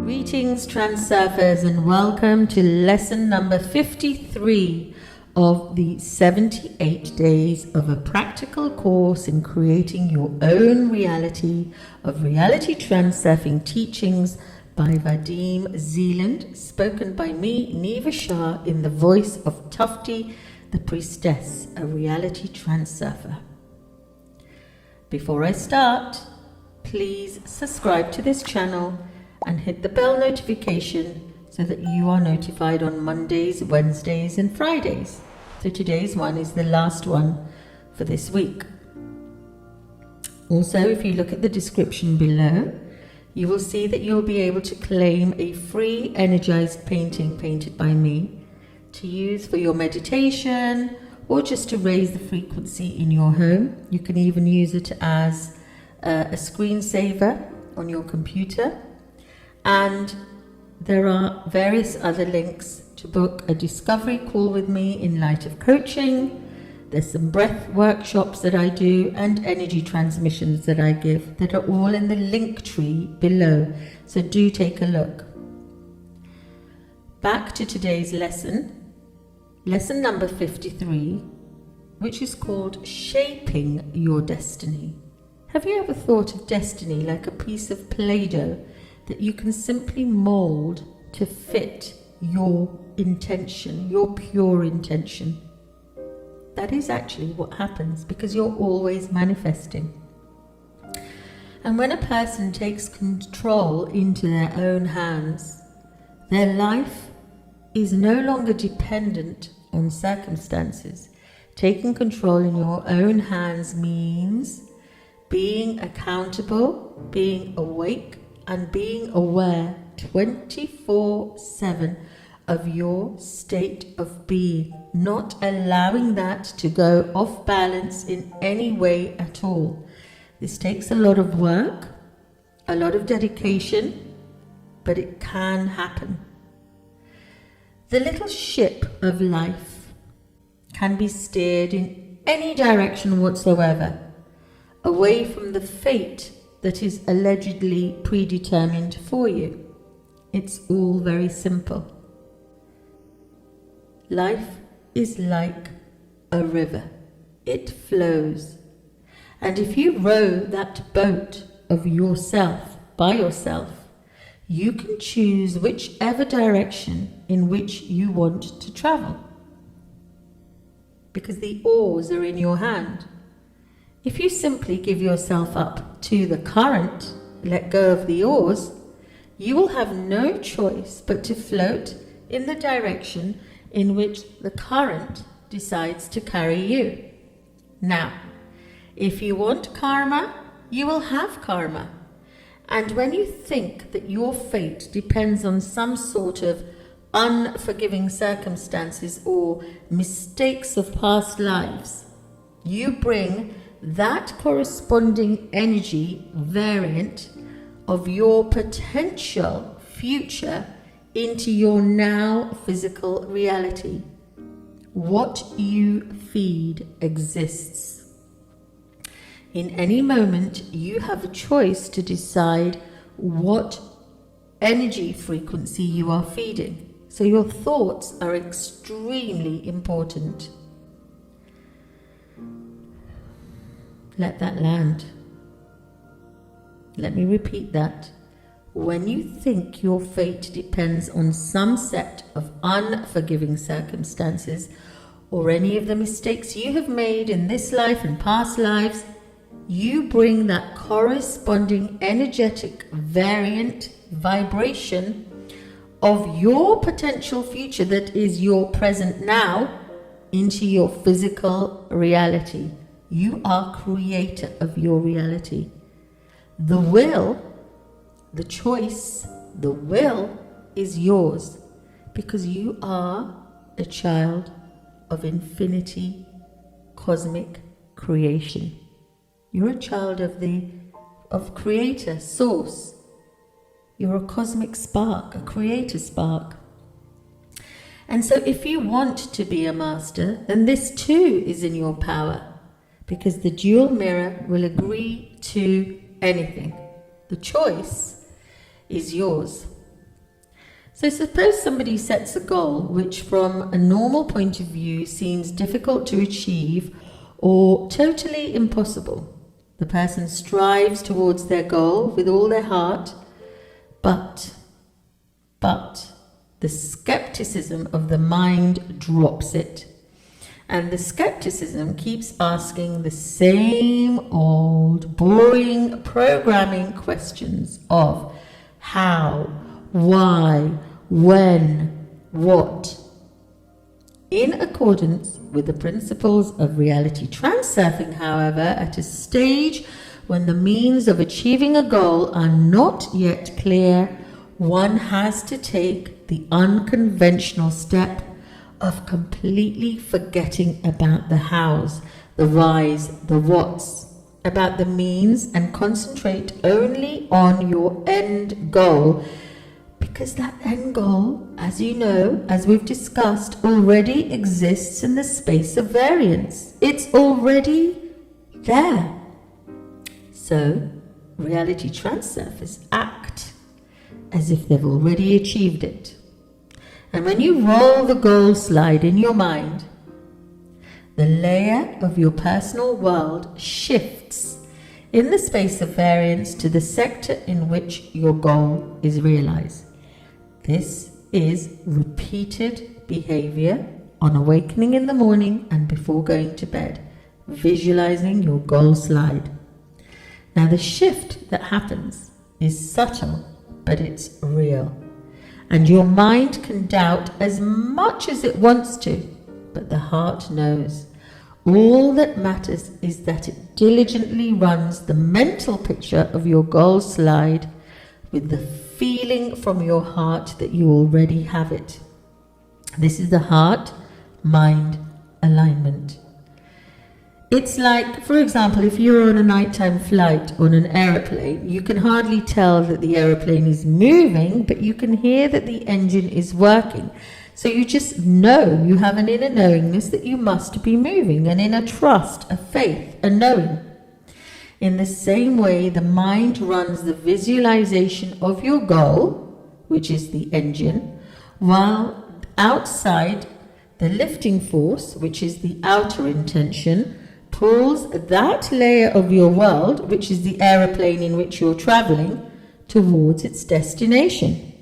Greetings, Transurfers, and welcome to lesson number 53 of the 78 days of a practical course in creating your own reality of reality transurfing teachings by Vadim Zeeland, spoken by me, Niva Shah, in the voice of Tufty, the priestess, a reality transurfer. Before I start, please subscribe to this channel and hit the bell notification so that you are notified on Mondays, Wednesdays and Fridays. So today's one is the last one for this week. Also, if you look at the description below, you will see that you'll be able to claim a free energized painting painted by me to use for your meditation or just to raise the frequency in your home. You can even use it as a screensaver on your computer. And there are various other links to book a discovery call with me in light of coaching. There's some breath workshops that I do and energy transmissions that I give that are all in the link tree below. So do take a look. Back to today's lesson number 53, which is called Shaping Your Destiny. Have you ever thought of destiny like a piece of Play-Doh that you can simply mold to fit your intention, your pure intention? That is actually what happens because you're always manifesting. And when a person takes control into their own hands, their life is no longer dependent on circumstances. Taking control in your own hands means being accountable, being awake, and being aware 24/7 of your state of being, not allowing that to go off balance in any way at all. This takes a lot of work, a lot of dedication, but it can happen. The little ship of life can be steered in any direction whatsoever, away from the fate that is allegedly predetermined for you. It's all very simple. Life is like a river. It flows. And if you row that boat of yourself by yourself, you can choose whichever direction in which you want to travel, because the oars are in your hand. If you simply give yourself up to the current, let go of the oars, you will have no choice but to float in the direction in which the current decides to carry you. Now, if you want karma, you will have karma. And when you think that your fate depends on some sort of unforgiving circumstances or mistakes of past lives, you bring that corresponding energy variant of your potential future into your now physical reality. What you feed exists. In any moment, you have a choice to decide what energy frequency you are feeding. So your thoughts are extremely important. Let that land. Let me repeat that. When you think your fate depends on some set of unforgiving circumstances or any of the mistakes you have made in this life and past lives, you bring that corresponding energetic variant vibration of your potential future that is your present now into your physical reality. You are creator of your reality. The will, the choice, the will is yours because you are a child of infinity, cosmic creation. You're a child of creator, source. You're a cosmic spark, a creator spark. And so if you want to be a master, then this too is in your power, because the dual mirror will agree to anything. The choice is yours. So suppose somebody sets a goal which from a normal point of view seems difficult to achieve or totally impossible. The person strives towards their goal with all their heart, but the skepticism of the mind drops it. And the skepticism keeps asking the same old boring programming questions of how, why, when, what. In accordance with the principles of reality transurfing, however, at a stage when the means of achieving a goal are not yet clear, one has to take the unconventional step of completely forgetting about the hows, the whys, the whats, about the means, and concentrate only on your end goal. Because that end goal, as you know, as we've discussed, already exists in the space of variance. It's already there. So, reality transurfers act as if they've already achieved it. And when you roll the goal slide in your mind, the layer of your personal world shifts in the space of variance to the sector in which your goal is realized. This is repeated behavior on awakening in the morning and before going to bed, visualizing your goal slide. Now the shift that happens is subtle, but it's real. And your mind can doubt as much as it wants to, but the heart knows. All that matters is that it diligently runs the mental picture of your goal slide with the feeling from your heart that you already have it. This is the heart-mind alignment. It's like, for example, if you're on a nighttime flight on an aeroplane, you can hardly tell that the aeroplane is moving, but you can hear that the engine is working. So you just know, you have an inner knowingness that you must be moving, an inner trust, a faith, a knowing. In the same way, the mind runs the visualization of your goal, which is the engine, while outside, the lifting force, which is the outer intention, pulls that layer of your world, which is the aeroplane in which you're traveling, towards its destination.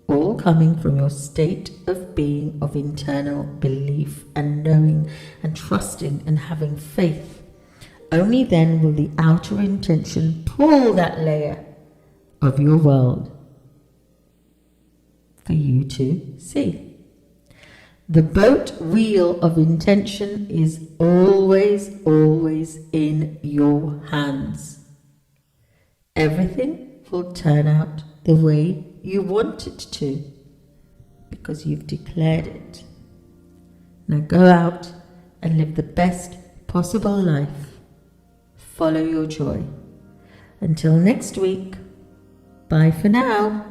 All coming from your state of being of internal belief and knowing and trusting and having faith. Only then will the outer intention pull that layer of your world for you to see. The boat wheel of intention is always in your hands. Everything will turn out the way you want it to, because you've declared it. Now go out and live the best possible life. Follow your joy. Until next week, bye for now.